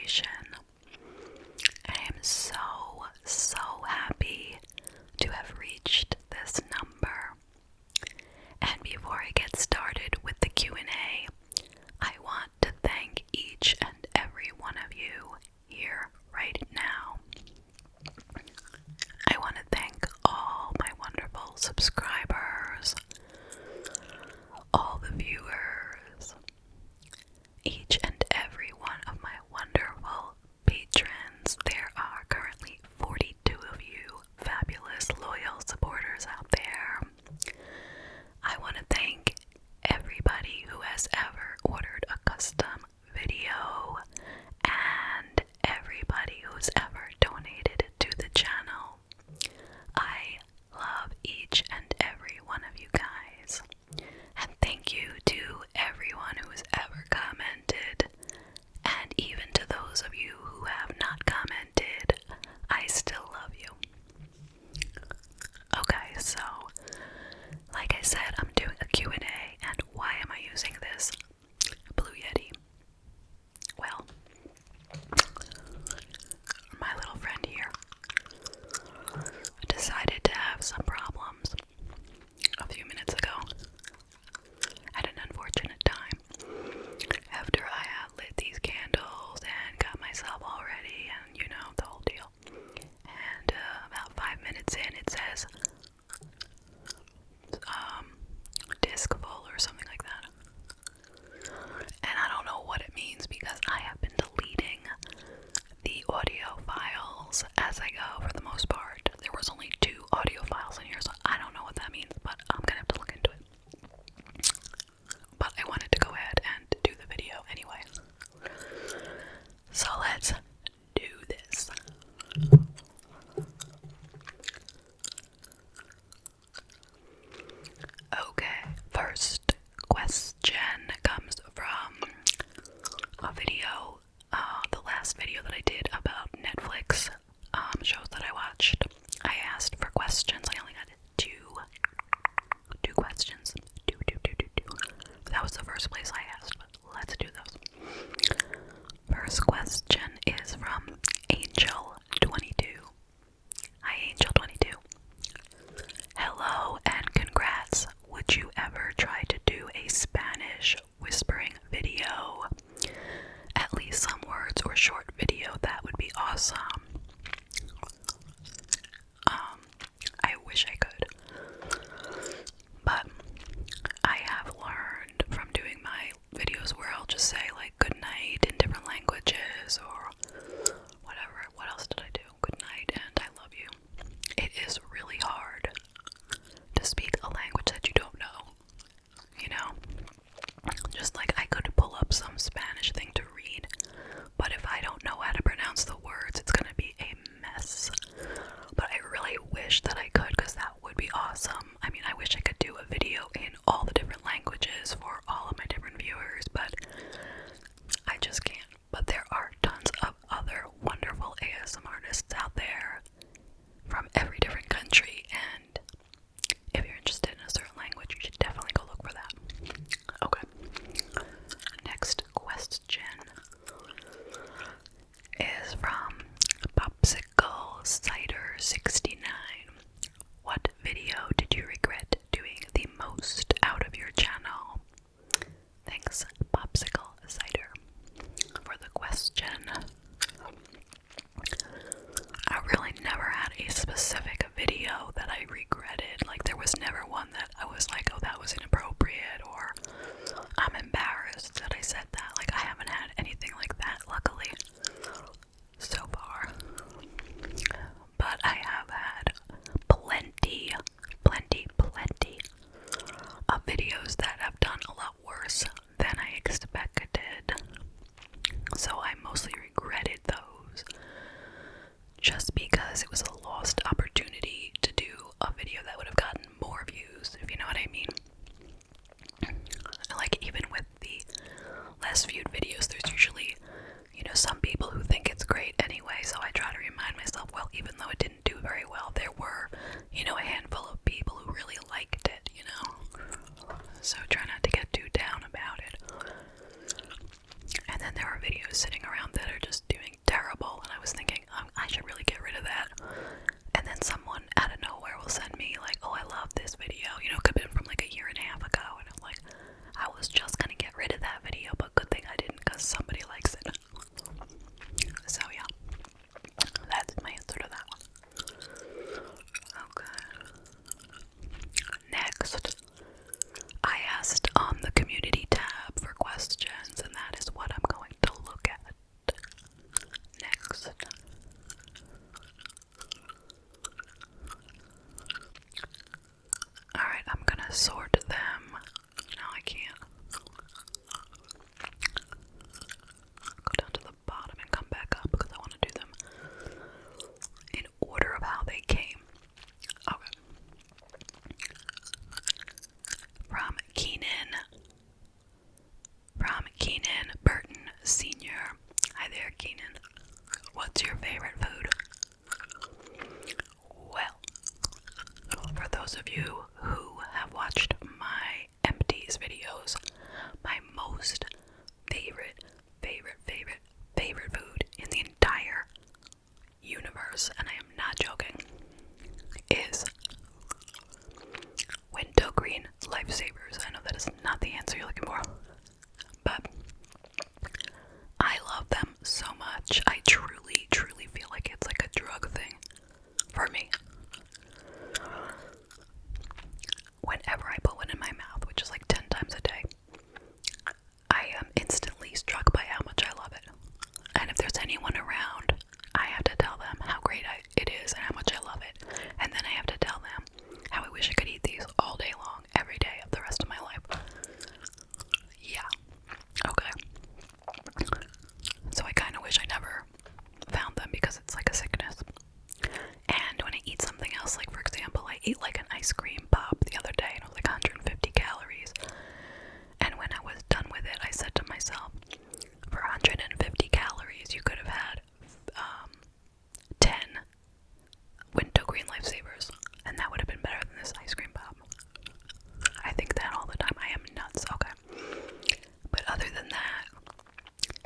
motivation. I am so happy to have reached this number. And before I get started with the Q&A, I want to thank each and every one of you here right now. I want to thank all my wonderful subscribers, all the viewers, each and every one of my wonderful patrons. There are currently 42 of you fabulous, loyal supporters out there. I want to thank everybody who has ever ordered a custom video and everybody who's ever donated to the channel. I love each and every one of you guys. And thank you to everyone who has ever commented, and even to those of you who have not commented, I still love you. Okay, so, like I said, I'm doing a Q&A, and why am I using this Blue Yeti? Well, my little friend here decided to have some problems a few minutes ago at an unfortunate time after I had lit these candles and got myself all ready and you know the whole deal. And about 5 minutes in it says disc full or something like that. And I don't know what it means because I have been deleting the audio files as I go for the most part. There was only 2 audio files in here, so I don't know what that means, but I'm gonna have to look into it. But I wanted to go ahead and do the video anyway. So let's do this. Okay, first question comes from a video, the last video that I did about Netflix shows that I watched. I asked for questions. I only got two questions. Two. That was the first place I asked, but let's do those. First question is from Angel22. Hi, Angel22. Hello and congrats. Would you ever try to do a Spanish whispering video? At least some words or short video, that would be awesome. I wish I could. But I have learned from doing my videos where I'll just say like good night in different languages or whatever. What else did I do? Good night and I love you. It is really hard to speak a language that you don't know, you know? Just like I could pull up some Spanish thing to read, but if I don't know how to pronounce the words, it's gonna be a mess. But I really wish that I could, because that would be awesome. I mean, I wish I could do a video in all the different languages for all of my different viewers, but I just can't. But there are tons of other wonderful ASMR artists out there from every different country, and if you're interested in a certain language, you should definitely go look for that. Okay. Next question is from Popsicle Cider 69. What video did you regret doing the most out of your channel? Thanks, Popsicle Cider, for the question. I really never had a specific video that I regretted. Like, there was never one that I was like, oh, that was inappropriate, or I'm embarrassed that I said that. Like, I haven't had anything like that, luckily, so far. But I have had plenty of videos that have done a lot worse than I expected. So I mostly regretted those, just because it was a lost opportunity to do a video that would have gotten more views, if you know what I mean. Like, even with the less viewed videos, there's usually, you know, some people who think it's great anyway, so I try to remind myself, well, even though it didn't do very well, there were, you know, a handful of people who really liked it, you know? So try not to get too down about it. And then there are videos sitting around that are just doing anyone around, I have to tell them how great it is and how much I love it. And then I have to tell them how I wish I could eat these all day long, every day of the rest of my life. Yeah. Okay. So I kind of wish I never found them because it's like a sickness. And when I eat something else, like for example, I ate like an ice cream pop the other day and it was like 150 calories. And when I was done with it, I said to myself, for 150 calories, you could have had 10 Window Green Lifesavers, and that would have been better than this ice cream pop. I think that all the time. I am nuts. Okay. But other than that,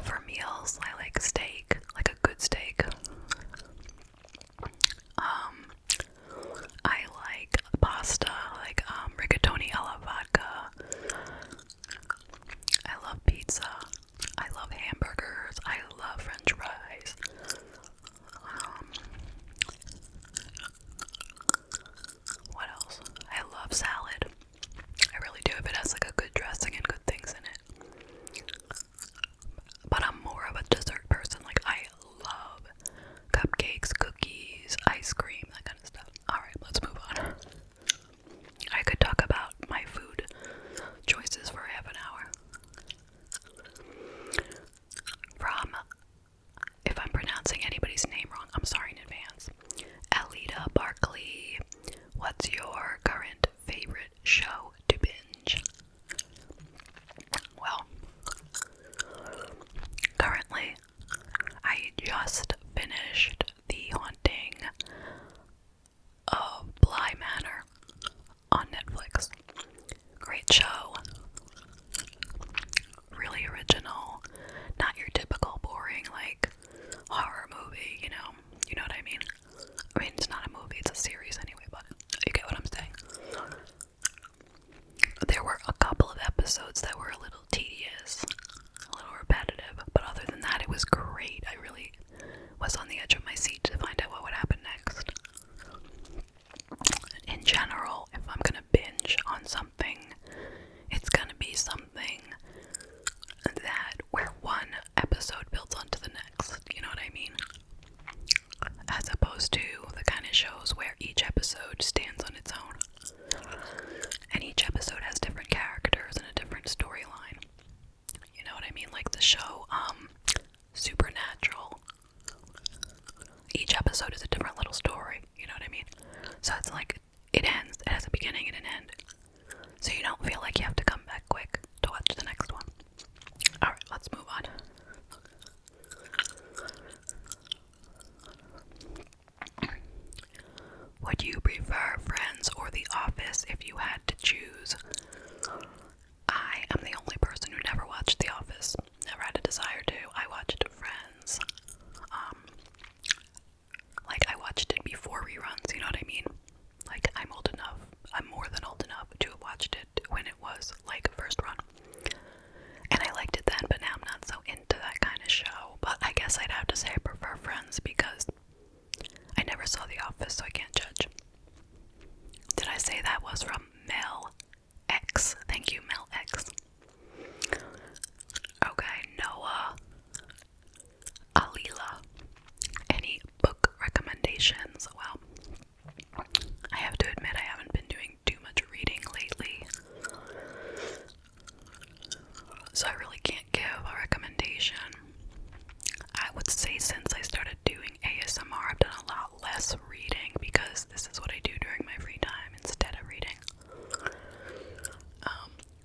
for meals, I like steak, like a good steak. I like pasta, like rigatoni alla vodka. I love pizza. I love hamburgers. I love French fries. What else? I love salad. I really do if it has like a good dressing and good things in it. But I'm more of a dessert person. Like I love cupcakes, cookies, ice cream, that kind of stuff. Alright, let's move on. I could talk about my food choices for half an hour. From, if I'm pronouncing anybody's name wrong, I'm sorry in advance. Alita Barkley, what's your current favorite show to binge? Well, currently, I just finished The Haunting of Bly Manor on Netflix. Great show. Really original. Not your typical boring, like, horror movie, you know? You know what I mean? I mean, it's not a movie, it's a series anyway, but you get what I'm saying. There were a couple of episodes that were a little tedious, a little repetitive, but other than that, it was great. I really was on the edge of my seat to find out what would happen next. In general, if I'm gonna binge on something, it's gonna be something that where one episode builds onto the next, you know what I mean? As opposed to the kind of shows where each episode stands on its own. And each episode has different characters and a different storyline. You know what I mean? Like the show, Supernatural. Each episode is a different little story, you know what I mean? So it's like, it ends, it has a beginning and an end. So you don't feel like you have to come back quick to watch the next one. Alright, let's move on. Would you prefer Friends or The Office if you had to choose? I am the only person who never watched The Office. Never had a desire to. I watched Friends. Like I watched it before reruns, you know what I mean? Like I'm old enough, I'm more than old enough to have watched it when it was like first run. And I liked it then, but now I'm not so into that kind of show. But I guess I'd have to say I prefer Friends because I never saw The Office, so I can't judge. Did I say that was from Mel X? Thank you, Mel X. Okay, Noah, Alila, any book recommendations? Well, I have to admit I haven't been doing too much reading lately, so I really can't give a recommendation. I would say since I started doing ASMR, I've done a lot less reading because this is what I do during my free time instead of reading.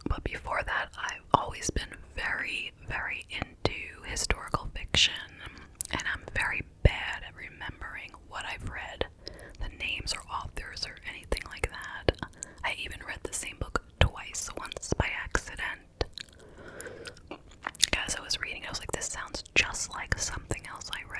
But before that, I've always been very, very into historical fiction, and I'm very bad at remembering what I've read, the names or authors or anything like that. I even read the same book twice, once by accident. As I was reading, I was like, this sounds just like something else I read.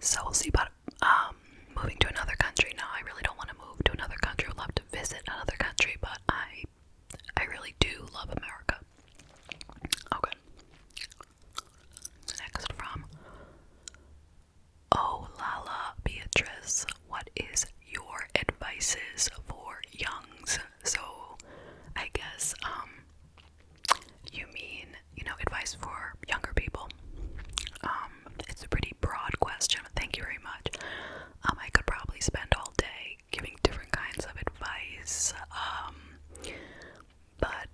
So we'll see about moving to another country. No, I really don't want to move to another country. I'd love to visit another country, but I really do love America. Okay. Next from Oh Lala Beatrice. What is your advices for youngs? So I guess you mean, advice for younger people. It's a pretty broad question. Thank you very much. I could probably spend all day giving different kinds of advice. But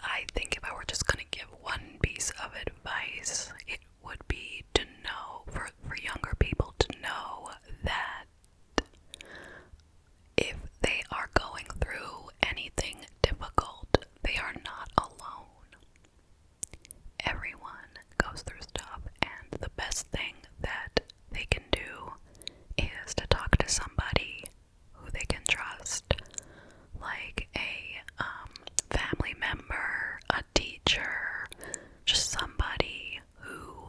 I think if I were just gonna give one piece of advice, it would be to know, for younger people to know that if they are going through anything difficult, they are not alone. Everyone goes through stuff, and the best thing that they can do is to talk to somebody who they can trust, like a family member, a teacher, just somebody who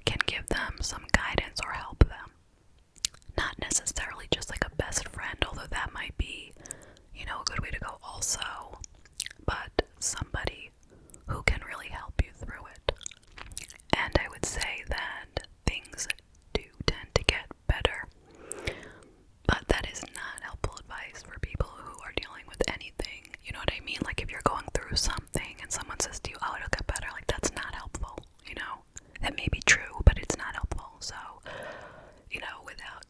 can give them some guidance or help them. Not necessarily just like a best friend, although that might be, a good way to go also, but somebody who can really help you through it. And I would say that things do tend to get better, but that is not helpful advice for people who are dealing with anything. You know what I mean? Like if you're going through something and someone says to you, oh, it'll get better, like that's not helpful, That may be true, but it's not helpful. So, without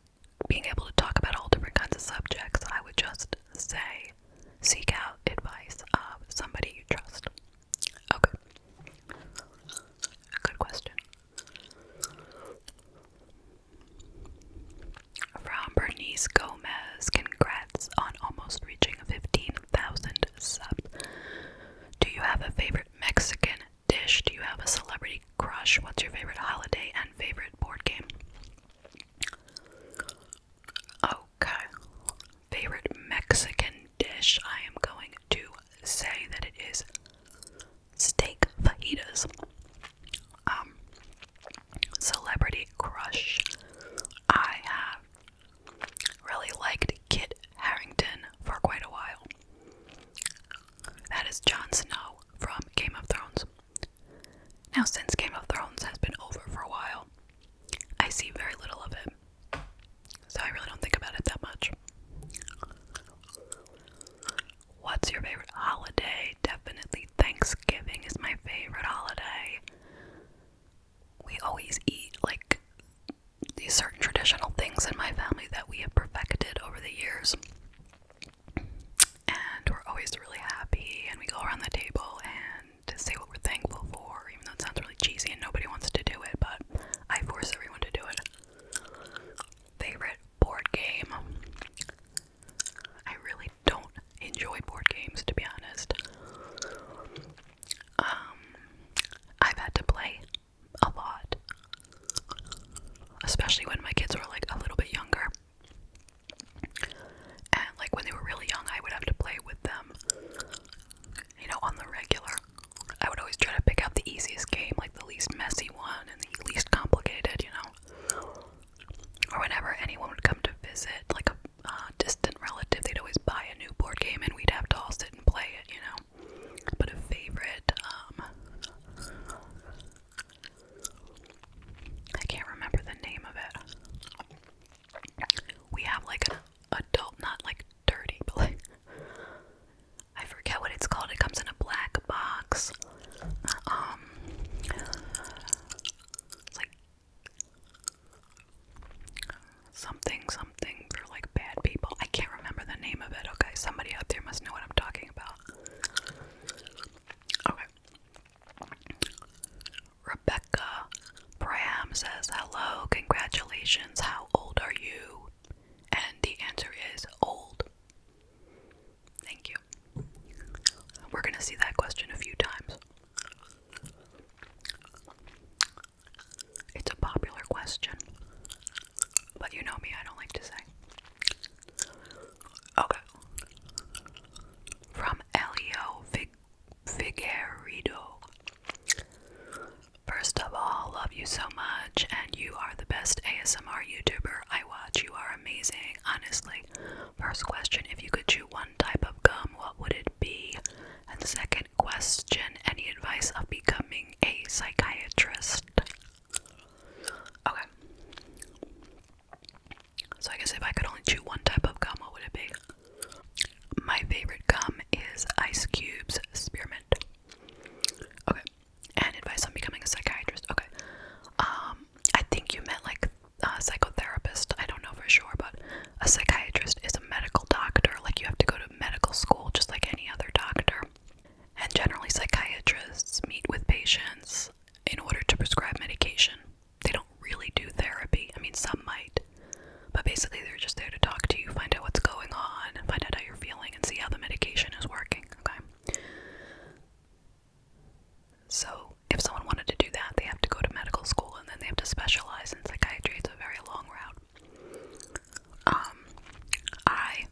being able to talk about all different kinds of subjects, I would just say, seek out advice of somebody you trust. Okay. Good question. From Bernice Gomez, congrats on almost reaching 15,000 subs. Do you have a favorite Mexican dish? Do you have a celebrity crush? What's your favorite holiday and favorite board game? Okay. Favorite Mexican dish, I am going to say that it is steak fajitas. Celebrity crush, I have really liked Kit Harington for quite a while. That is Jon Snow from Game of Thrones. Now, since Game of Thrones has been over for a while, I see very little of it, so I really don't think about it that much. What's your favorite holiday? Definitely Thanksgiving is my favorite holiday. We always eat like these certain traditional things in my family that we have perfected over the years, and we're always really happy, and we go around the table and say what we're thankful for, even though it sounds really cheesy and nobody wants to do it, but I force everyone to do it. Favorite board game? I really don't enjoy board games, to be honest. I've had to play a lot, especially when my kids were like a little bit younger, and like when they were really young, I would have to play with them, on the regular. I would always try to pick out the easiest game, like the least messy one and the least complicated, or whenever anyone would come to visit, like a distant relative, they'd always buy a new board game and we'd have to all sit and play it, But a favorite, I can't remember the name of it. We have like an adult, not like dirty, but like, I forget what it's called. It comes in a black box. It's like something for like bad people. I can't remember the name of it. Okay, somebody out there must know what I'm talking about. Okay. Rebecca Bram says, hello, congratulations, how old are you? And the answer is old. Thank you. We're gonna see that question a few times. It's a popular question, but you know me, I don't like to say. Okay. From Elio Figueredo. First of all, love you so much, and you are the best ASMR amazing, honestly. First question, if you could chew one type of gum, what would it be? And second question, any advice of becoming a psychiatrist? Okay. So I guess if I could only chew one type of gum, what would it be? My favorite gum is Ice Cube's Spearmint. Okay. And advice on becoming a psychiatrist. Okay. I think you meant like a psychotherapist. I don't know for sure, but a psychiatrist is a medical doctor. Like you have to go to medical school just like any other doctor. And generally psychiatrists meet with patients in order to prescribe medication. They don't really do therapy. I mean, some might. But basically they're just there to talk to you, find out what's going on, and find out how you're feeling and see how the medication is working, okay? So if someone wanted to do that, they have to go to medical school and then they have to specialize in psychiatry. It's a very long route. I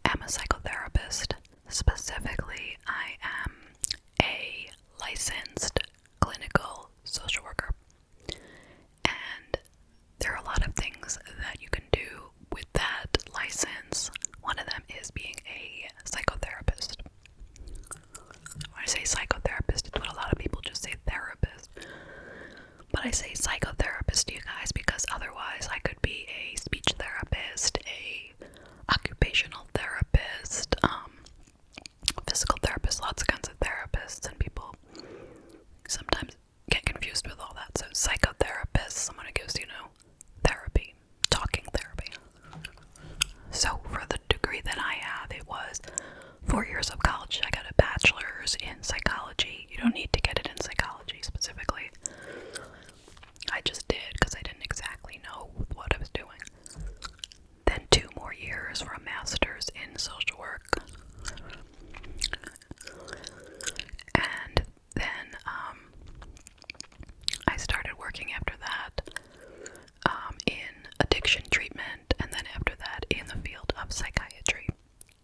am a psychotherapist. Specifically, I am a licensed clinical social worker. And there are a lot of things that you can do with that license. One of them is being a psychotherapist. When I say psychotherapist, it's what a lot of people just say therapist. But I say psychotherapist, you guys, because otherwise I could be a speech therapist, a occupational therapist, physical therapist, lots of kinds of therapists, and people sometimes get confused with all that. So psychotherapist, someone who gives, therapy, talking therapy. So for the degree that I have, it was 4 years of college. I got a bachelor's in psychology. You don't need to get it in psychology specifically. I just did because I didn't exactly know what I was doing. Then 2 more years for a master's in social work. And then I started working after that in addiction treatment, and then after that in the field of psychiatry,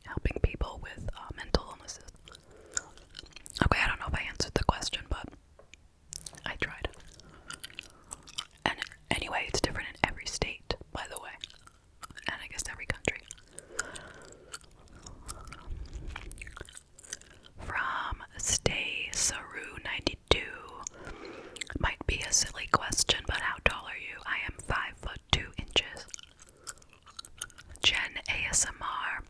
helping people with mental illnesses. Okay, I don't know if I answered the question, but I tried. And anyway, it's different in every state, by the way, and I guess every country. From Stay Saru 92, might be a silly question, but how tall are you? I am 5'2". Jen ASMR.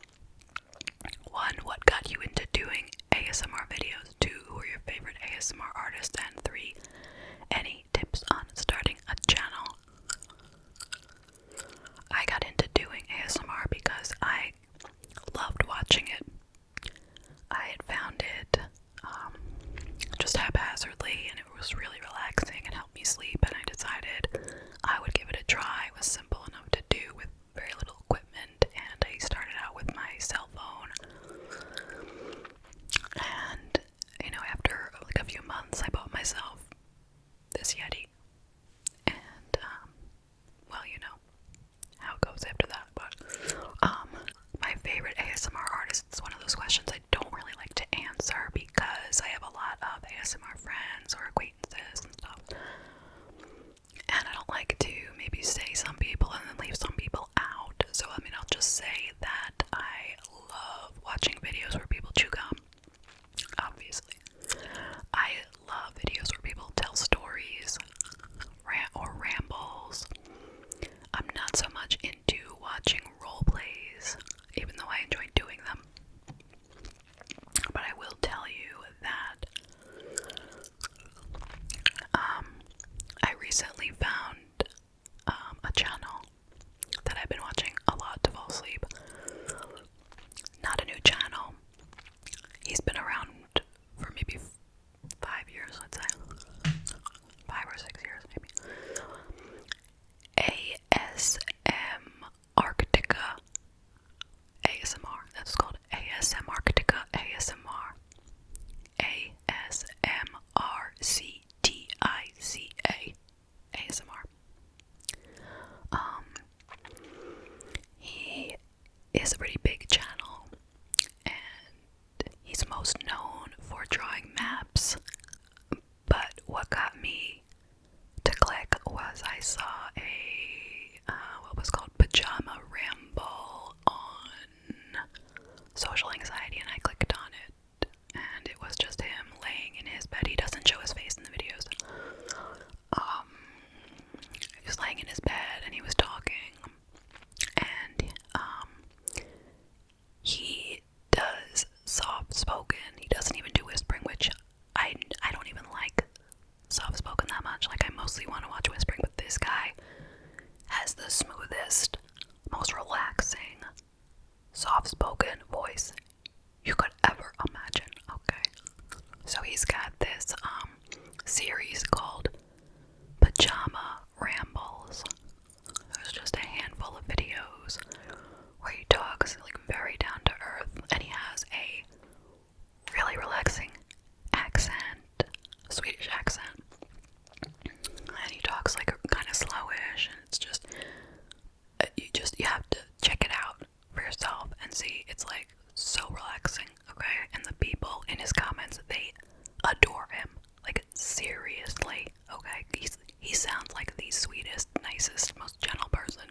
1, what got you into doing ASMR videos? 2, who are your favorite ASMR artists? And 3, any tips on starting a channel? I got into doing ASMR because I loved watching it. I had found it just haphazardly, and it was really relaxing and helped me sleep, and I decided I would give it a try. It was simple enough to do with very little equipment, and I started out with my cell phone. And, after like a few months, I bought myself this Yeti. And, well, how it goes after that. But, my favorite ASMR artist is one of those questions I don't really like to answer because I have a lot of ASMR friends or acquaintances and stuff. And I don't like to maybe say some people and then leave some people out. So, I'll just say that I love watching videos where people chew gum. Obviously. I love videos where people tell stories or rambles. I'm not so much into watching role plays, even though I enjoy doing them. But I will tell you that I recently found a channel that I've been watching a lot to fall asleep. Not a new channel. He's been around for maybe 5 years, let's say. 5 or 6 years, maybe. ASM Arctica ASMR. That's called ASM Arctica ASMR. ASMRCTICA ASMR. He is a pretty big channel, and he's most known for drawing maps. But what got me to click was I saw a what was called pajama mostly want to watch whispering, but this guy has the smoothest, most relaxing, soft-spoken voice you could ever imagine, okay? So he's got this series called Pajama Rambles. There's just a handful of videos where he talks like very down to earth, and he has a really relaxing accent, Swedish accent, and he talks like kind of slowish, and it's just you have to check it out for yourself and see. It's like so relaxing, okay? And the people in his comments, they adore him, like seriously, okay? He sounds like the sweetest, nicest, most gentle person.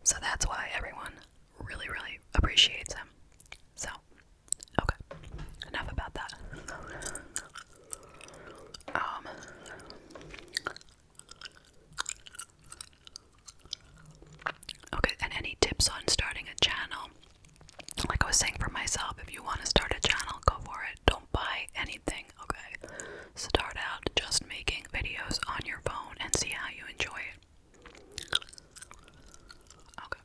So that's why everyone really, really appreciates him. So, okay, enough about that. Okay, and any tips on starting a channel? Like I was saying, for myself, if you want to start a channel, go for it. Don't buy anything, okay? Start out just making videos on your phone and see how you enjoy it. Okay.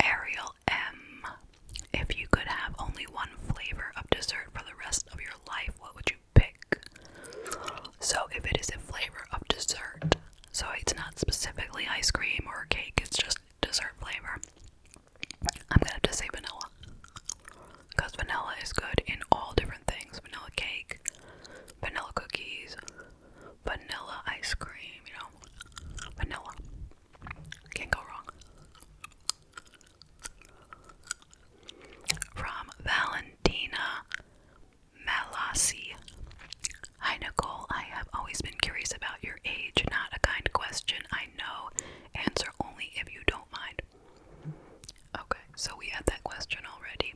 Ariel M. If you could have only one flavor of dessert for the rest of your life, what would you pick? So if it is a flavor of dessert, so it's not specifically ice cream or cake, it's just dessert flavor, I'm gonna have to say vanilla. Because vanilla is good in all different things. Vanilla cake, vanilla cookies, vanilla ice cream, you know. Vanilla. Can't go wrong. From Valentina Malassi. Hi Nicole, I have always been curious about your age. Not a kind question, I know. Answer only if you don't mind. Okay, so we had that question already.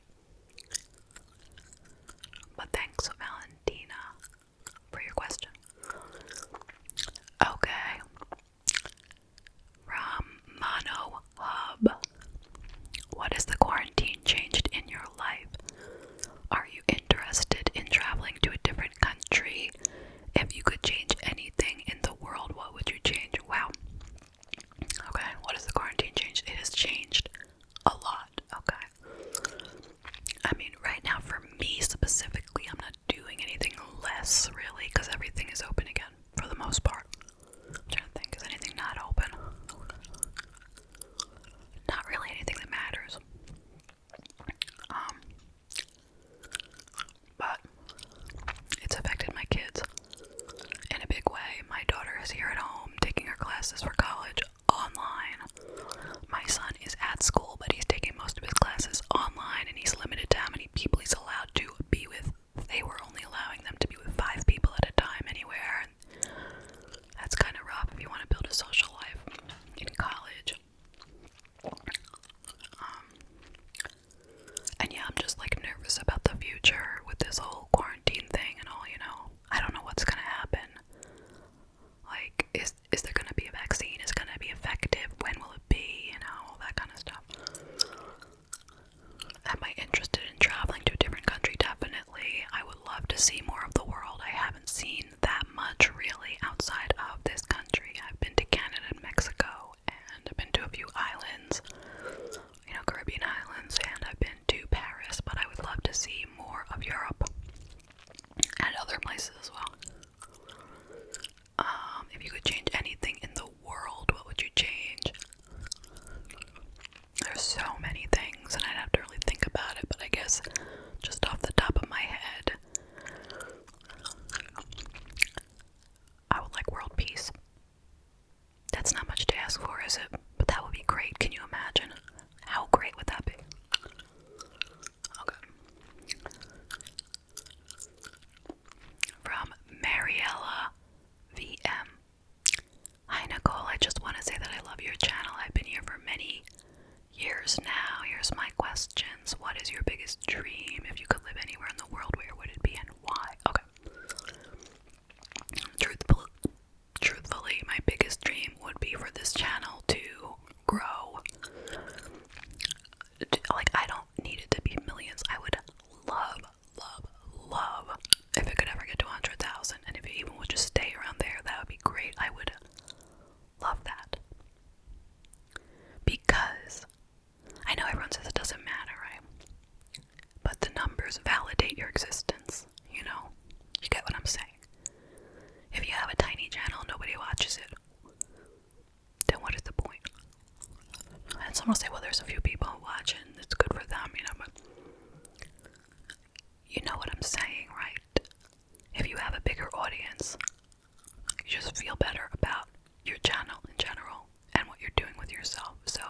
But thanks, Valentina, for your question. Okay. From Mono Hub. What has the quarantine changed in your life? Are you interested in traveling to a different country? If you could change anything in the world, what would you change? Wow. Okay, what has the quarantine changed? It has changed a lot, okay? I mean, right now for me specifically, I'm not doing anything less, really, because everything is open again, for the most part. I'm trying to think, is anything not open? Not really anything that matters. But it's affected my kids in a big way. My daughter is here at home taking her classes for college online. My son is at school, but he's taking most of his classes online, and he's limited to how many people he's allowed to be with. They were only allowing them to be with 5 people at a time anywhere, and that's kind of rough if you want to build a social life in college. And yeah, I'm just like nervous about the future with this whole quarantine thing and all, you know. I don't know what's gonna happen. Like, is there gonna be a vaccine? Is it gonna be effective? When will it be? You know, all that kind of stuff. Am I interested in traveling to a different country? Definitely. I would love to see more of the world. I haven't seen that much really outside of this country. I've been to Canada and Mexico, and I've been to a few islands, you know, Caribbean islands, and I've been to Paris, but I would love to see more of Europe and other places as well. If you could change anything in the world, what would you change? There's so many things, and I'd have to really think about it, but I guess just off the top of my head, I would like world peace. That's not much to ask for, is it? But that would be great. Can you imagine? How great would that be? Okay. From Mariella VM. Hi Nicole, I just want to say that I love your channel. I've been here for many years now. Here's my questions. What is your biggest dream? confidence. You just feel better about your channel in general and what you're doing with yourself. So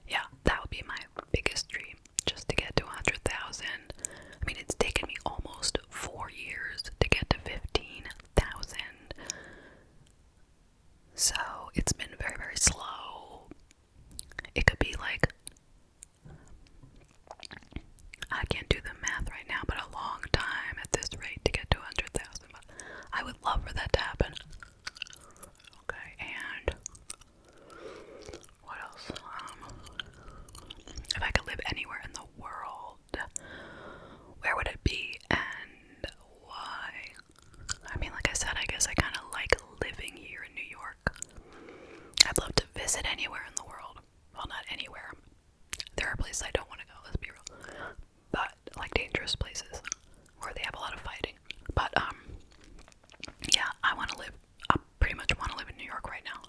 yeah, that would be my biggest dream, just to get to 100,000. I mean, it's taken me almost 4 years to get to 15,000. So it's been very, very slow. It could be like, I can't do the math right now, but a long time at this rate to get to 100,000. But I would love for that to happen. Okay, and what else? If I could live anywhere in the world, where would it be and why? I mean, like I said, I guess I kind of like living here in New York. I'd love to visit anywhere in the world. Well, not anywhere. There are places I don't want to go, let's be real. But, like, dangerous places where they have a lot of fighting. But, yeah, I pretty much want to live in New York right now.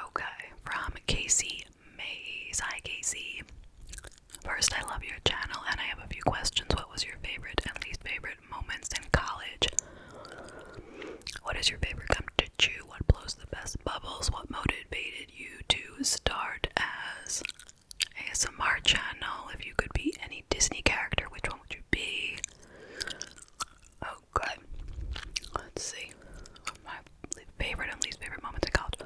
Okay, from Casey Mays. Hi, Casey. First, I love your channel, and I have a few questions. What was your favorite and least favorite moments in college? What is your favorite gum to chew? What blows the best bubbles? What motivated you to start as ASMR channel? If you could be any Disney character, which one would you be? Okay, let's see. My favorite and least favorite moments in college.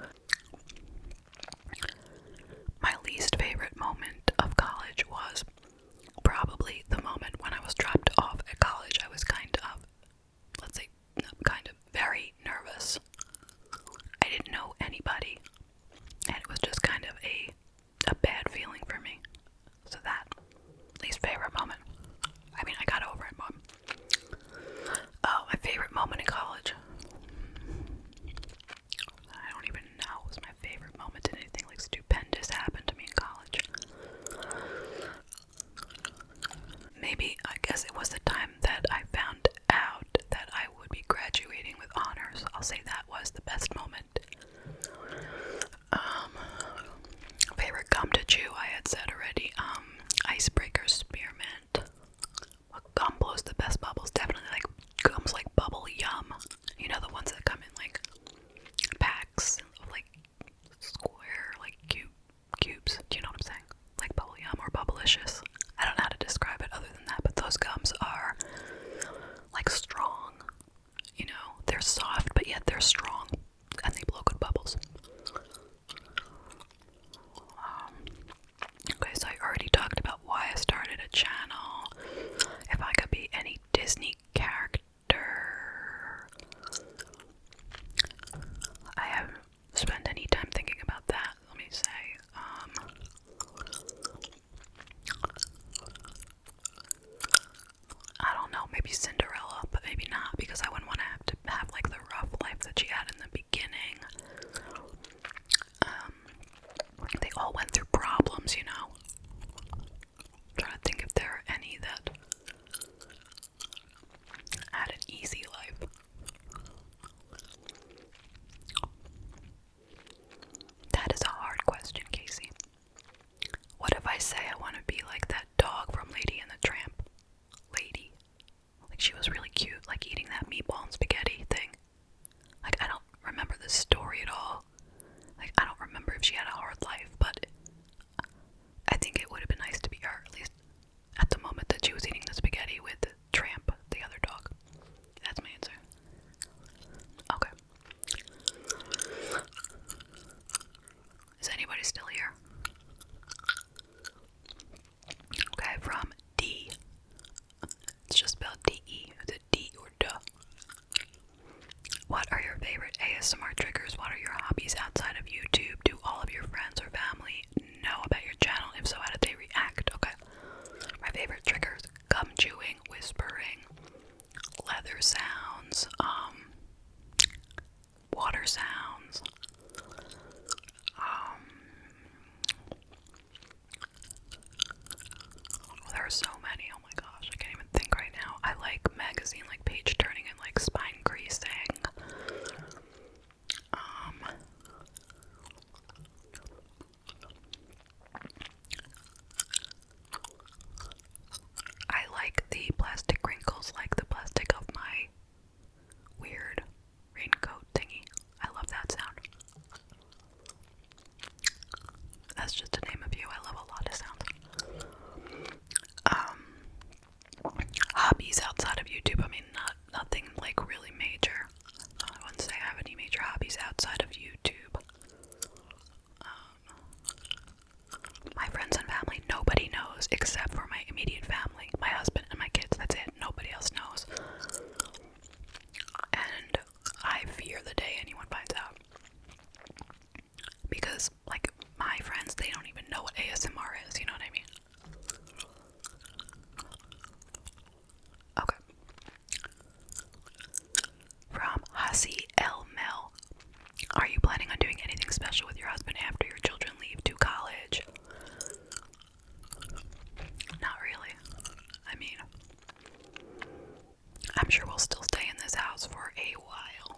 My least favorite moment of college was probably the moment when I was dropped off at college. I was kind of very nervous. I didn't know anybody, and it was just kind of a bad feeling for me. So that, least favorite moment. I mean, I got over it, Mom. Oh, my favorite moment in college. I don't even know what was my favorite moment. Did anything like stupendous happen to me in college? Maybe, I guess it was the time that I found out that I would be graduating with honors. I'll say that was the best moment. Favorite gum to chew, I had said already. Icebreaker spearmint. What gum blows the best bubbles? Definitely like gums like Bubble Yum. You know, the ones that come in like packs of like square, like cubes. Do you know what I'm saying? Like Bubble Yum or Bubblicious. I don't know how to describe it other than that, but those gums are like strong. You know, they're soft, but yet they're strong, and they blow good bubbles. Okay, so I already talked about why I started a channel. If I could be any Disney character, I haven't spent any time thinking about that. Let me say, I don't know, maybe Cinderella, but maybe not, because I wouldn't want to have like the rough life that she had in the beginning. They all went through problems, you know. I'm trying to think if there are any that had an easy life. That is a hard question, Casey. What if I say I want to be like that dog from Lady and the Tramp? Lady. Like, she was really cute, like eating that meatball and spaghetti thing. Like, I don't remember the story at all. Like, I don't remember if she had a hard life, but I think it would have been nice to be her, at least at the moment that she was eating the spaghetti with Tramp, the other dog. That's my answer. Okay. Is anybody still here? Okay, from D. It's just spelled D-E. Is it D or duh? What are your favorite ASMR triggers? What are your hobbies outside of YouTube? Do all of your friends or family know about your channel? If so, how did they react? Okay. My favorite triggers: gum chewing, whispering, leather sounds, water sounds, there are so many. Oh my gosh, I can't even think right now. I like magazine, like page turning and like spine creasing. I like the plastic crinkles, like the plastic of my still stay in this house for a while.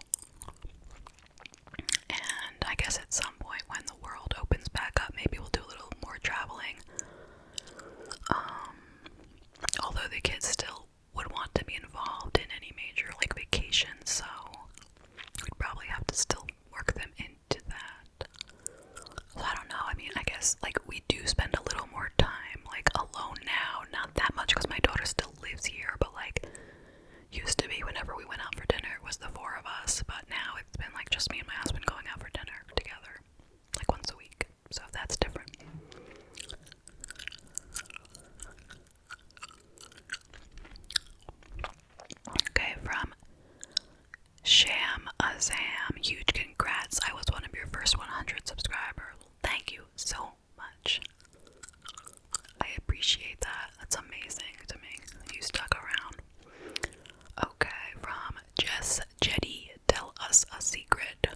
And I guess at some point when the world opens back up, maybe we'll do a little more traveling. Although the kids still would want to be involved in any major like vacations, so we'd probably have to still work them into that. So I don't know, I mean, I guess like we do spend a little more time like alone now, not that much because my daughter still lives here, but like used to be whenever we went out for dinner it was the four of us, but now it's been like just me and my husband going out for dinner together like once a week, so that's different. Okay, from Sham Azam, huge congrats. I was one of your first 100 subscribers. Thank you so much. I appreciate that. That's amazing to me. You stuck around. Okay, from Jess Jetty, tell us a secret.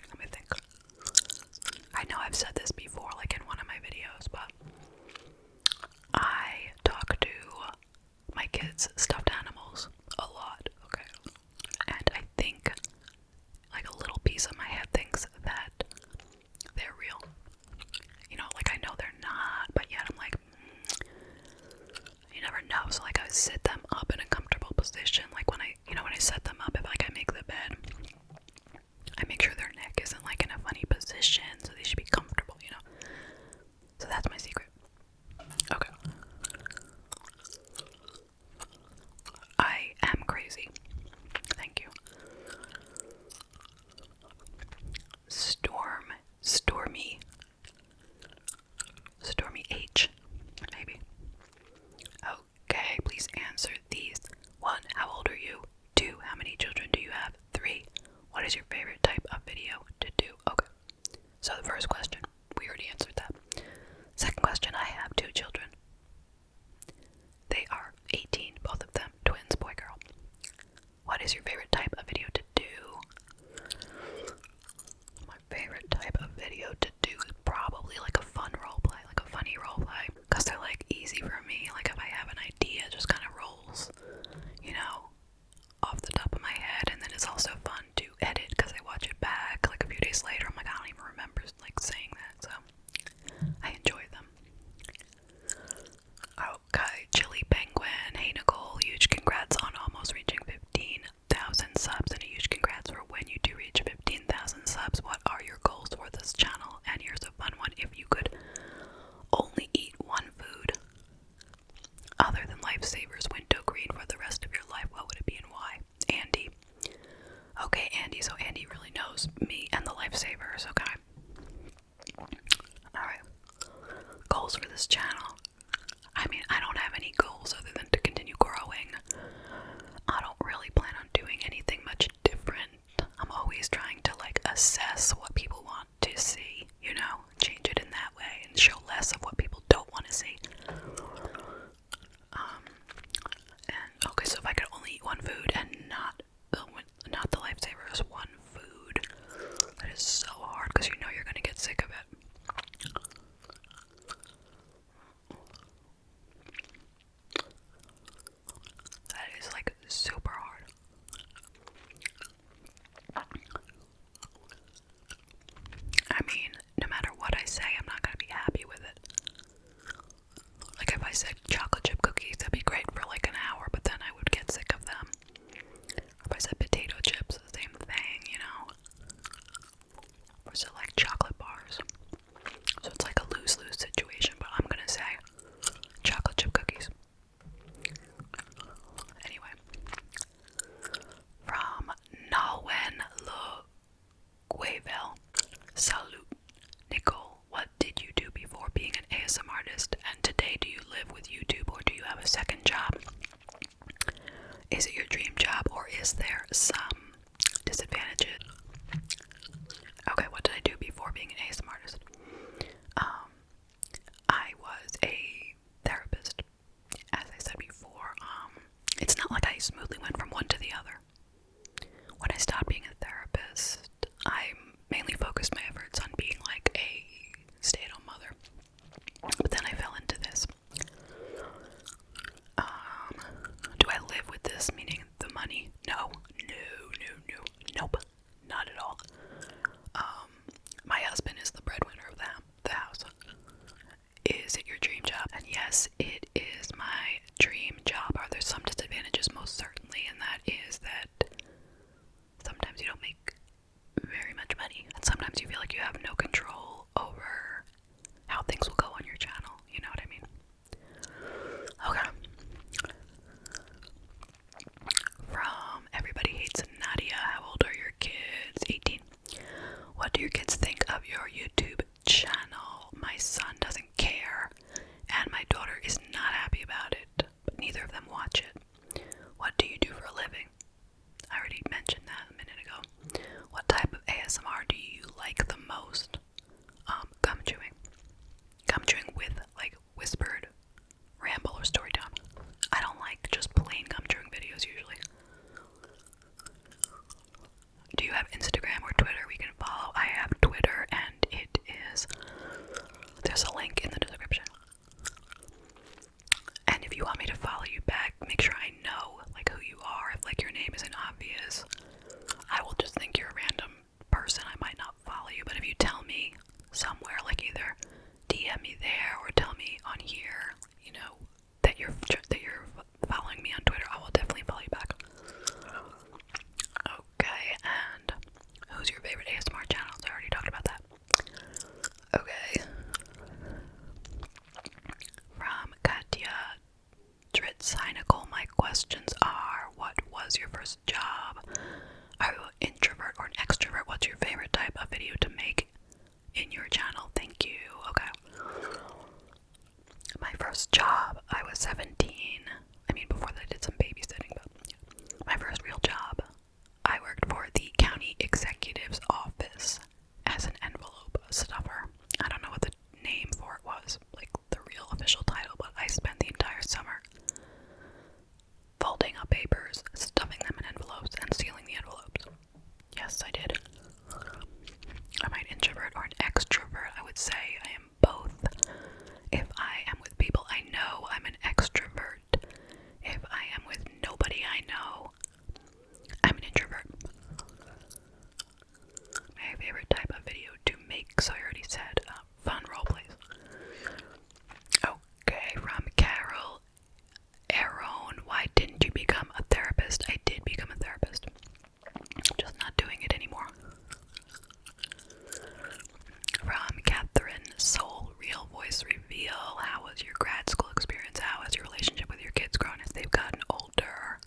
Let me think. I know I've said this before, like in one of my videos, but I talk to my kids' stuffed animals a lot, okay? And I think, like a little piece of my head thinks that they're real. You know, like I know they're not, but yet I'm like, you never know. So like I sit them up in a comfortable position. Like when I set them up, if like I make the bed, I make sure their neck isn't like in a funny position, so they should be comfortable, you know? So that's my secret. Okay. I am crazy. Thank you. Stormy H, maybe. Okay, please answer these. 1, how old are you? 2, how many children do you have? 3, what is your favorite type of video to do? Okay, so the first question, we already answered that. Second question, I have 2 children. They are 18, both of them, twins, boy, girl. What is your favorite type of video to do? My favorite type of video to do is probably like a fun roleplay, like a funny roleplay, because they're like easy for me. Like if I have an idea, it just kind of rolls, you know, off the top of my head, and then it's also fun to edit because I watch it back like a few days later. I'm like, I don't even remember like saying that, so I enjoy them. Okay, Chili Penguin, hey Nicole, huge congrats on almost reaching 15,000 subs, and a huge congrats for when you do reach 15,000 subs. What are your goals for this channel? And here's a fun one. If you could only eat one food other than Lifesavers Window Green for the rest of your life, what would it be and why? Andy. Okay, Andy, so Andy really knows me and the Lifesavers, okay? Alright. Goals for this channel. I mean, I don't have any goals other than to continue growing. I don't really plan on doing anything much different. I'm always trying to like assess what people want to see, you know, change it in that way and show less of what people don't want to see. And okay, so if I could only eat one food and not the Lifesavers, one food, that is so hard because you know you're gonna get sick of it. That is like super hard. I mean, no matter what I say, I'm not gonna be happy with it. Like if I said chocolate chip cookies, that'd be great for like an hour, but then I would get sick of them. If I said potato chips, the same thing, you know. Or is it like chocolate bars? So it's like a lose-lose situation, but I'm gonna say chocolate chip cookies. Anyway, from Nalwen Le Guevel, salute. Nicole, what did you do before being an ASM artist? And today, do you live with YouTube or do you have a second job? Is it your dream job or is there some disadvantages? Okay, what did I do before being an ASM artist? I was a therapist. As I said before, it's not like I smoothly went from one to the other. When I stopped being a therapist, I mainly focused my efforts on being like a stay-at-home mother. But then I fell into this. you want me to follow you back, make sure I know like who you are. If like your name isn't obvious, I will just think you're a random person. I might not follow you, but if you tell me somewhere, like either DM me there or tell me on here, you know, that you're following me on Twitter, I will definitely follow you back. Okay, and who's your favorite ASMR channels? I already talked about that. Okay. From Katya Dritzinical, my questions are: what was your first job? Are you an introvert or an extrovert? What's your favorite type of video to make in your channel? Thank you. Okay. My first job, I was 17. I mean, before that I did some babysitting, but my first real job, I worked for the county executive's office as an envelope stuffer. I don't know what the name for it was, like the real official title, but I spent the entire summer folding up papers, stuffing them in envelopes, and sealing the envelopes. Yes, I did. Am I an introvert or an extrovert? I would say I am both. If I am with people I know, I'm an extrovert. If I am with nobody I know, I'm an introvert. My favorite type of video to make, so I already said, fun roleplays. Okay, from Carol Aaron, why didn't you become a therapist? I did become a therapist. I'm just not doing it anymore. From Catherine Soul, Real Voice Reveal, how was your grad school experience? How has your relationship with your kids grown as they've gotten older?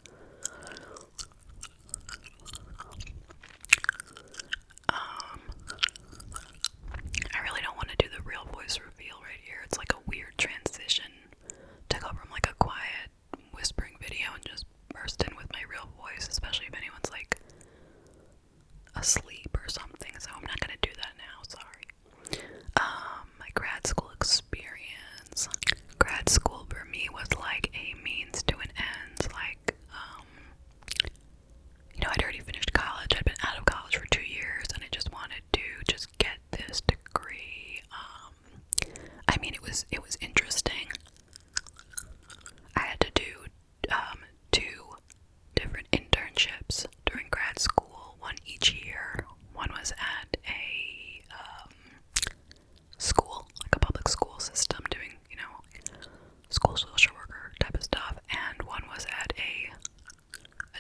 I really don't want to do the real voice reveal right here. It's like a weird transition to go from like a quiet whispering video and just burst in with my real voice, especially if anyone's like asleep or something, so I'm not gonna do that now, sorry. My grad school experience. Grad school for me was like a means to an end, like, you know, I'd already finished college. I'd been out of college for 2 years, and I just wanted to just get this degree. I mean, it was interesting. I had to do 2 different internships during grad school, one each year. One was at a school, like a public school system, doing, you know, school social worker type of stuff, and one was at a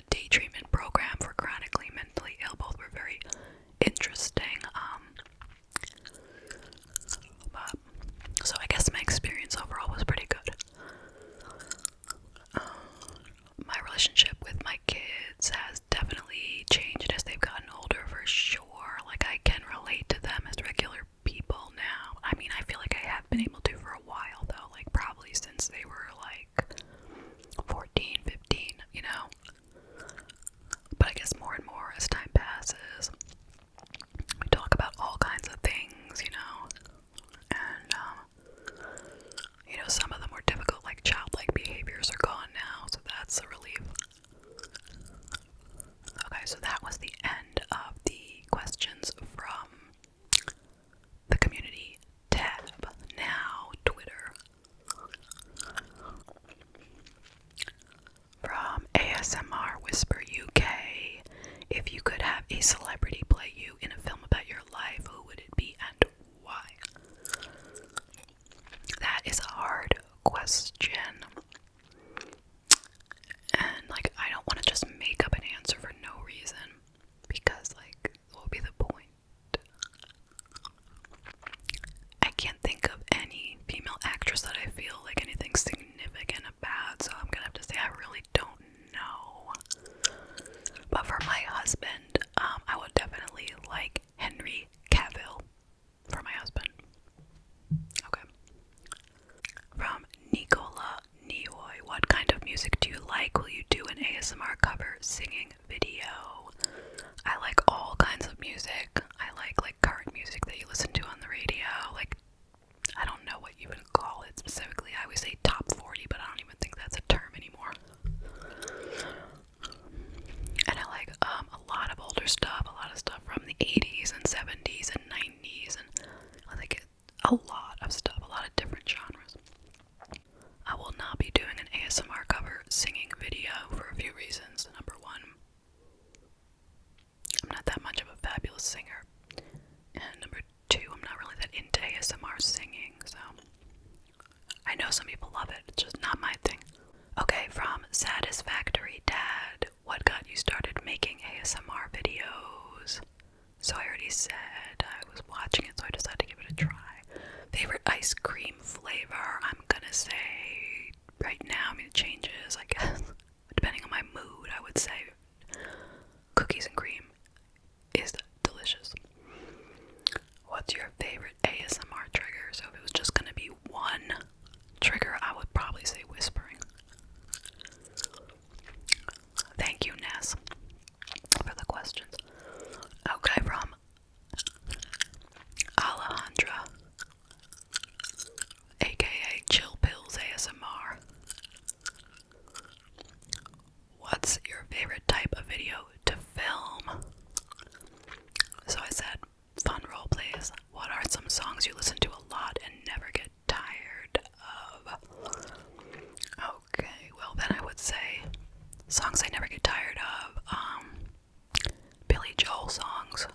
day treatment program for chronically mentally ill. Both were very interesting. But, so I guess my experience overall was pretty good. My relationship with my kids has definitely changed as they've gotten older, for sure. Like, I can relate to them as regular people now. I mean, I feel like I have been able to for a while, though. Like, probably since they were, like, 14, 15, you know? But I guess more and more as time passes. We talk about all kinds of things, you know? And, you know, some of the more difficult, like, childlike behaviors are gone now, so that's a relief. Okay, so that was the end of the questions from the community tab. Now, Twitter. From ASMR Whisper UK, if you could have a celebrity play you in a film about your life, who would it be and why? That is a hard question. And, like, I don't want to just make up an answer for no reason, because, like, what would be the point? I can't think of any female actress that I feel like anything significant about, so I'm gonna have to say I really don't know. But for my husband, I would definitely like Henry Cavill for my husband. Okay. From Nicola Nioi, what kind of music do you like? Will you do an ASMR cover singing video? I like all kinds of music. I like current music that you listen to on the radio. Like, I don't know what you would call it specifically. I always say top 40, but I don't even think that's a term anymore. And I like a lot of older stuff, a lot of stuff from the 80s and 70s and 90s, and I like a lot of stuff, a lot of different genres. I will not be doing an favorite type of video to film. So I said, fun role plays. What are some songs you listen to a lot and never get tired of? Okay, well then I would say songs I never get tired of. Billy Joel songs.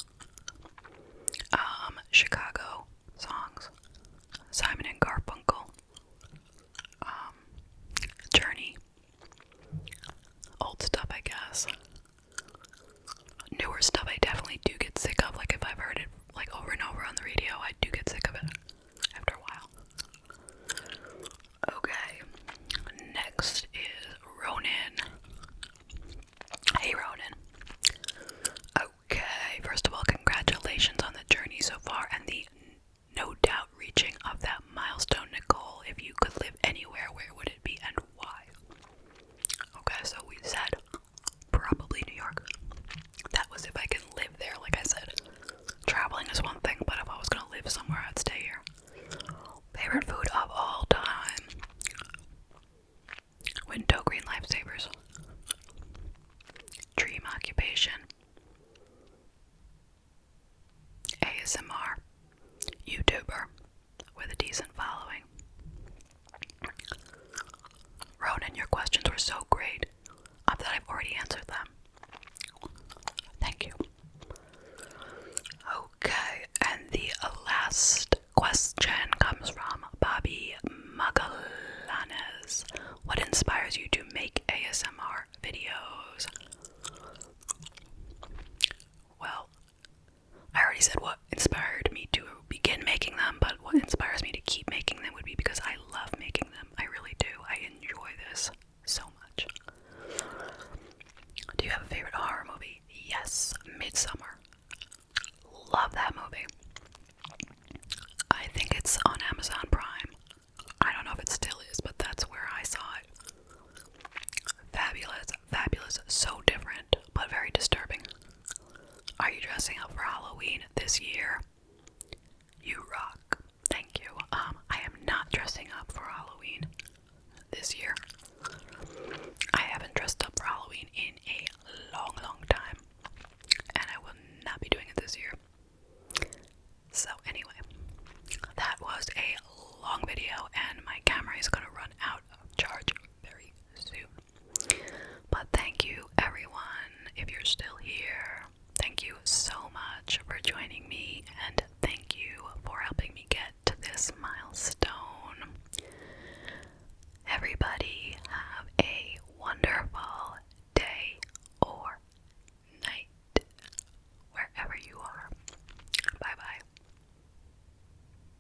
Chicago songs. Simon and Garfunkel. Journey. Old stuff, I guess. Newer stuff I definitely do get sick of. Like if I've heard it like over and over on the radio, I do get sick of it after a while. Okay, next is Ronan. Hey Ronan. Okay, first of all, congratulations on the journey so far and the no doubt reaching of that milestone, Nicole. If you could live anywhere, where would it be and why? Okay, so we said probably New York. That was if I can live there, like I said. Traveling is one thing, but if I was gonna live somewhere, I'd stay here. Favorite food of all time? Window green lifesavers. Dream occupation. ASMR. YouTuber with a decent following. Ronan, your questions were so great that I've already answered them. Thank you. Okay, and the last question comes from Bobby Magallanes. What inspires you to make ASMR videos? Well, I already said what inspired me to begin making them, but what inspires me to keep making them would be because I love making them. I really do. I enjoy this so much. Do you have a favorite horror movie? Yes, Midsummer. Love that movie. I think it's on Amazon Prime. I don't know if it still is, but that's where I saw it. Fabulous, fabulous, so different, but very disturbing. Are you dressing up for Halloween this year? You rock. Thank you. I am not dressing up for Halloween this year. I haven't dressed up for Halloween in a long, long time, and I will not be doing it this year. So anyway, that was a long video, and my camera is going to run out of charge very soon. But thank you, everyone, if you're still here. Thank you so much for